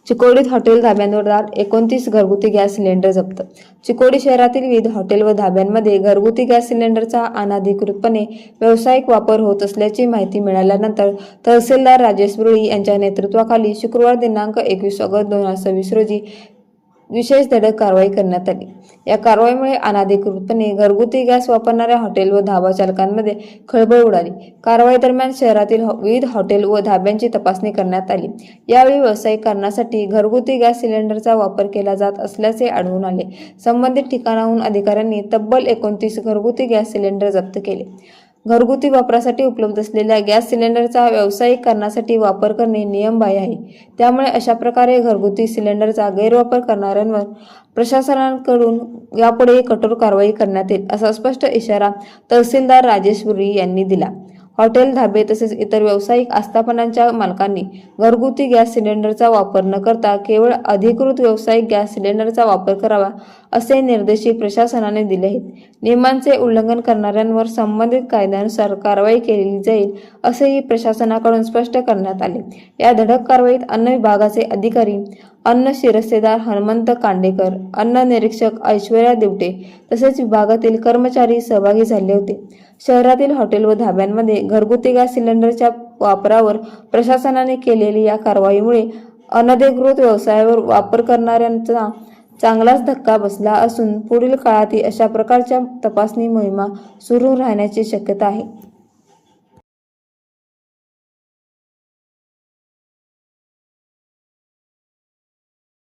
चिकोडीत hotel धाब्यांवर 29 घरगुती gas cylinder जप्त। चिकोडी शहरातील विविध हॉटेल व धाब्यांमध्ये घरगुती गॅस सिलेंडरचा अनधिकृतपणे व्यावसायिक वापर होत असल्याची माहिती मिळाल्यानंतर तहसीलदार राजेश बुरळी यांच्या नेतृत्वाखाली शुक्रवार दिनांक 21 ऑगस्ट 2026 रोजी विशेष धडक कारवाई करण्यात आली। या कारवाईमुळे अनधिकृतपणे घरगुती गॅस वापरणाऱ्या हॉटेल व धाबा चालकांमध्ये खळबळ उडाली। कारवाई दरम्यान शहरातील विविध हॉटेल व धाब्यांची तपासणी करण्यात आली। यावेळी व्यावसायिक कारणासाठी घरगुती गॅस सिलेंडरचा वापर केला जात असल्याचे आढळून आले। संबंधित ठिकाणाहून अधिकाऱ्यांनी तब्बल 29 घरगुती गॅस सिलेंडर जप्त केले। घरगुती वापरासाठी उपलब्ध असलेल्या गॅस सिलेंडरचा व्यावसायिक कारणासाठी वापर करणे नियमबाह्य आहे। त्यामुळे अशा प्रकारे घरगुती सिलेंडरचा गैरवापर करणाऱ्यांवर प्रशासनाकडून यापुढे कठोर कारवाई करण्यात येईल असा स्पष्ट इशारा तहसीलदार राजेश बुरळी यांनी दिला। हॉटेल, धाबे तसेच इतर व्यावसायिक आस्थापनांच्या मालकांनी घरगुती गॅस सिलेंडरचा वापर न करता केवळ अधिकृत व्यावसायिक गॅस सिलेंडरचा वापर करावा असे निर्देशही प्रशासनाने दिले आहेत। नियमांचे उल्लंघन करणाऱ्यांवर संबंधित कायद्यानुसार कारवाई केली जाईल असेही प्रशासनाकडून स्पष्ट करण्यात आले। या धडक कारवाईत अन्न विभागाचे अधिकारी, अन्न शिरस्तेदार हनुमंत कांडेकर, अन्न निरीक्षक ऐश्वर्या दिवटे तसेच विभागातील कर्मचारी सहभागी झाले होते। शहरातील हॉटेल व धाब्यांमध्ये घरगुती गॅस सिलेंडरच्या वापरावर प्रशासनाने केलेली या कारवाईमुळे अनधिकृत व्यवसायावर वापर करणाऱ्यांचा चांगलाच धक्का बसला असून पुढील काळातही अशा प्रकारच्या तपासणी मोहिमा सुरू राहण्याची शक्यता आहे।